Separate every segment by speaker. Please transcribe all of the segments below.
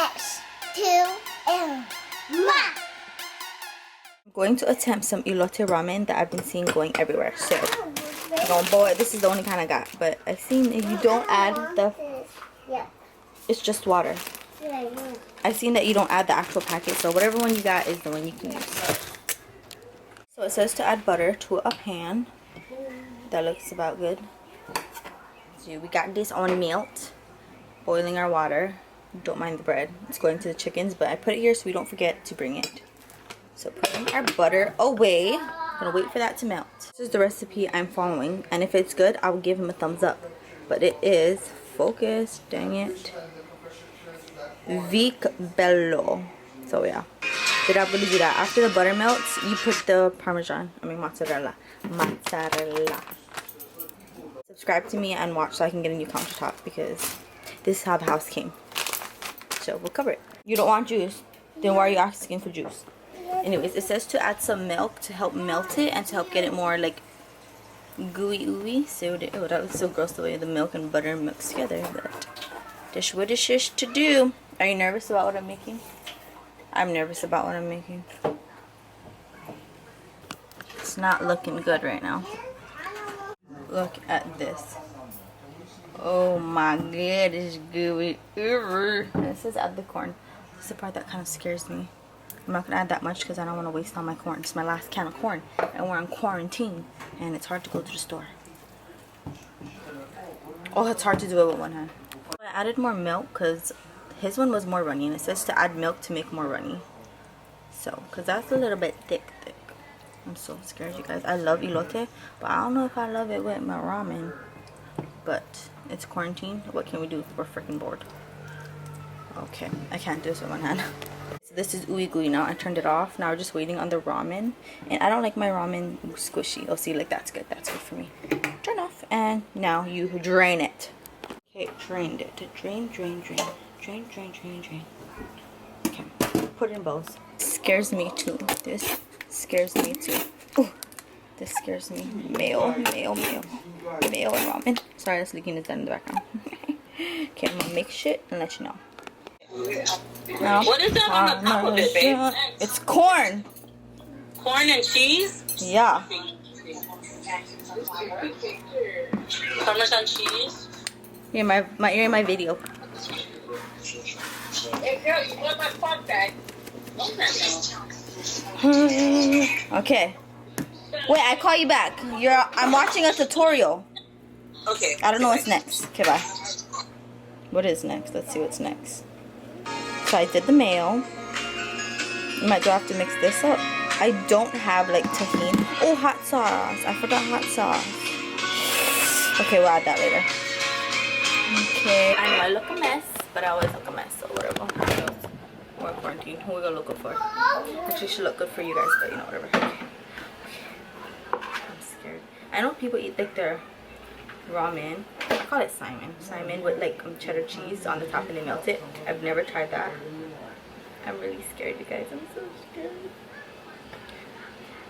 Speaker 1: Ex2L.
Speaker 2: I'm going to attempt some Elote ramen that I've been seeing going everywhere. So, boy, this is the only kind I got. But I've seen if you don't add the, it's just water. I've seen that you don't add the actual packet. So whatever one you got is the one you can use. So it says to add butter to a pan. That looks about good. So we got this on melt, boiling our water. Don't mind the bread. It's going to the chickens, but I put it here so we don't forget to bring it. So putting our butter away. I'm gonna wait for that to melt. This is the recipe I'm following, and if it's good, I will give him a thumbs up. But it is focus, dang it. Vic Bello. So yeah. But I'm gonna do that. After the butter melts, you put the mozzarella. Subscribe to me and watch so I can get a new countertop because this is how the house came. So we'll cover it. You don't want juice? Then why are you asking for juice? Anyways, it says to add some milk to help melt it and to help get it more like gooey. So oh, that looks so gross the way the milk and butter mix together. But that's what it is to do. Are you nervous about what I'm making? I'm nervous about what I'm making. It's not looking good right now. Look at this. Oh my god, it's gooey. And it says add the corn. This is the part that kind of scares me. I'm not going to add that much because I don't want to waste all my corn. It's my last can of corn. And we're in quarantine. And it's hard to go to the store. Oh, it's hard to do it with one hand. I added more milk because his one was more runny. And it says to add milk to make more runny. So, because that's a little bit thick. I'm so scared, you guys. I love elote. But I don't know if I love it with my ramen. But it's quarantine. What can we do? We're freaking bored. Okay, I can't do this with one hand. So this is ooey gooey now. I turned it off. Now we're just waiting on the ramen. And I don't like my ramen squishy. Oh, see, like that's good. That's good for me. Turn off. And now you drain it. Okay, drained it. Drain. Okay, put it in bowls. Scares me too. This scares me too. Ooh, this scares me. Mayo and ramen. Sorry, that's leaking his in the background. Okay, I'm gonna make shit and let you know. No.
Speaker 3: What is that on the top of it, babe?
Speaker 2: It's corn.
Speaker 3: Corn and cheese?
Speaker 2: Yeah.
Speaker 3: Parmesan cheese?
Speaker 2: You're in my video.
Speaker 3: Hey girl, you want my fun bag?
Speaker 2: Okay. Wait, I call you back. I'm watching a tutorial.
Speaker 3: Okay.
Speaker 2: I don't know what's next. Okay, bye. What is next? Let's see what's next. So I did the mayo. You might have to mix this up. I don't have like tahini. Oh, hot sauce. I forgot hot sauce. Okay, we'll add that later. Okay. I know I look a mess, but I always look a mess, so whatever. We're in quarantine. Who we gonna look good for? Actually, should look good for you guys, but you know, whatever. Okay. I'm scared. I know people eat like their ramen. I call it Simon with like cheddar cheese on the top and they melt it. I've never tried that. I'm really scared, you guys. I'm so scared.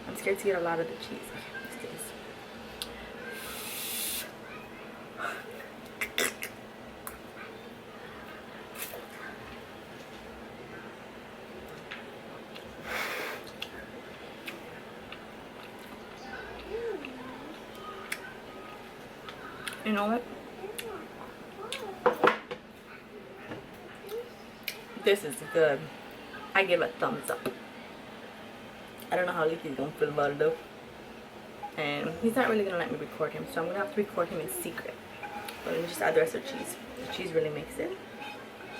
Speaker 2: I'm scared to get a lot of the cheese. Okay, let's do this. You know what? This is good. I give a thumbs up. I don't know how Leaky's gonna feel about it though. And he's not really gonna let me record him, so I'm gonna have to record him in secret. But let me just add the rest of the cheese. The cheese really makes it.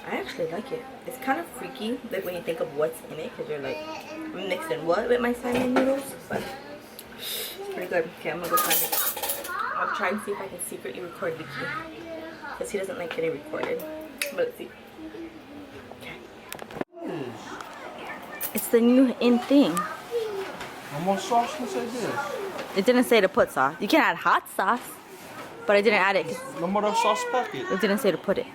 Speaker 2: I actually like it. It's kind of freaky, like when you think of what's in it, because you're like, I'm mixing what with my Simon noodles? But it's pretty good. Okay, I'm gonna go find it. I'll try and see if I can secretly record Vicky, because he doesn't like getting recorded. But let's see. Okay. It's the new in thing.
Speaker 4: How much sauce can say this?
Speaker 2: It didn't say to put sauce. You can add hot sauce, but I didn't add it because
Speaker 4: No more sauce packet.
Speaker 2: it didn't say to put it.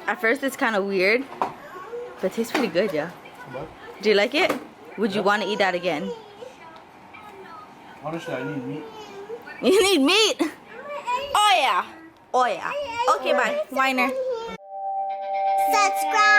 Speaker 2: At first it's kind of weird, but it tastes pretty good, yeah.
Speaker 4: What?
Speaker 2: Do you like it? Would you want to eat that again?
Speaker 4: Honestly, I need meat.
Speaker 2: You need meat? Oh yeah. Oh yeah. Okay, bye. Weiner.
Speaker 1: Subscribe.